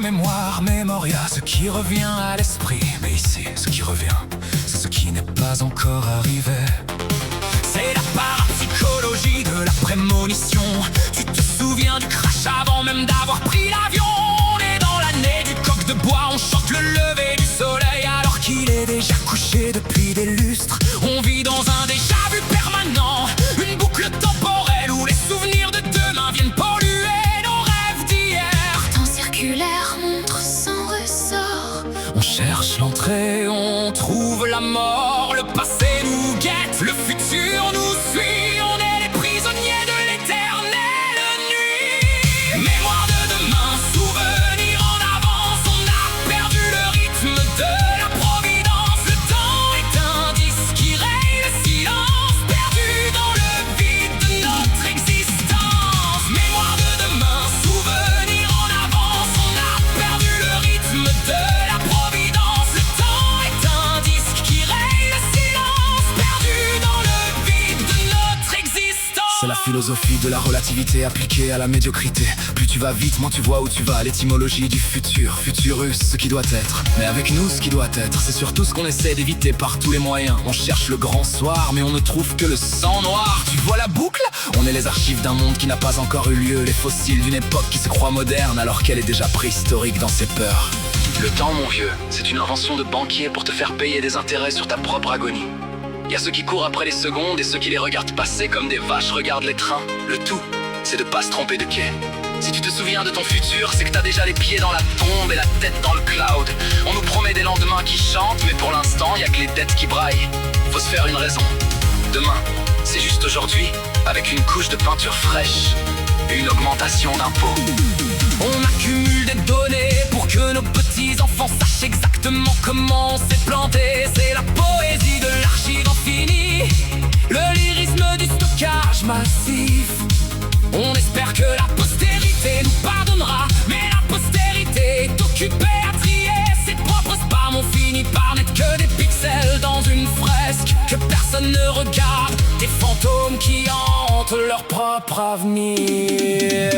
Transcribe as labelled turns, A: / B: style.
A: mémoire, mémoria, ce qui revient à l'esprit. Mais ici, ce qui revient, c'est ce qui n'est pas encore arrivé. C'est la parapsychologie de la prémonition. Tu te souviens du crash avant même d'avoir pris l'avion. On est dans l'année du coq de bois, on chante le lever du soleil alors qu'il est déjà couché depuis des lustres. On vit dans un déjà-vu permanent, une boucle temporelle où les souvenirs de demain viennent polluer nos rêves d'hier.
B: Temps circulaire montre sans ressort.
A: On cherche l'entrée, on trouve la mort. Le passé nous guette, le futur nous suit. On est les prisonniers de l'éternelle nuit. Mémoire de demain, souvenir en avance. On a perdu le rythme de la providence. Le temps est un disque qui raye le silence, perdu dans le vide de notre existence. Mémoire de demain, souvenir en avance. On a perdu le rythme de la providence. Le temps est un disque qui raye le silence, perdu dans le vide de notre existence.
C: C'est la philosophie de la relativité appliquée à la médiocrité. Plus tu vas vite, moins tu vois où tu vas. L'étymologie du futur, futurus, ce qui doit être. Mais avec nous, ce qui doit être, c'est surtout ce qu'on essaie d'éviter par tous les moyens. On cherche le grand soir, mais on ne trouve que le sang noir. Tu vois la boucle? On est les archives d'un monde qui n'a pas encore eu lieu. Les fossiles d'une époque qui se croit moderne alors qu'elle est déjà préhistorique dans ses peurs. Le temps, mon vieux, c'est une invention de banquier pour te faire payer des intérêts sur ta propre agonie. Y a ceux qui courent après les secondes et ceux qui les regardent passer comme des vaches regardent les trains. Le tout, c'est de pas se tromper de quai. Si tu te souviens de ton futur, c'est que t'as déjà les pieds dans la tombe et la tête dans le cloud. On nous promet des lendemains qui chantent, mais pour l'instant, y a que les dettes qui braillent. Faut se faire une raison. Demain, c'est juste aujourd'hui, avec une couche de peinture fraîche et une augmentation d'impôts.
A: On accumule des données pour que nos petits-enfants sachent exactement comment on s'est planté. C'est la poésie de l'archive infinie, le lyrisme du stockage massif. On espère que la postérité nous pardonnera, mais la postérité est occupée à trier ses propres spams. On finit par n'être que des pixels dans une fresque que personne ne regarde, des fantômes qui hantent leur propre avenir.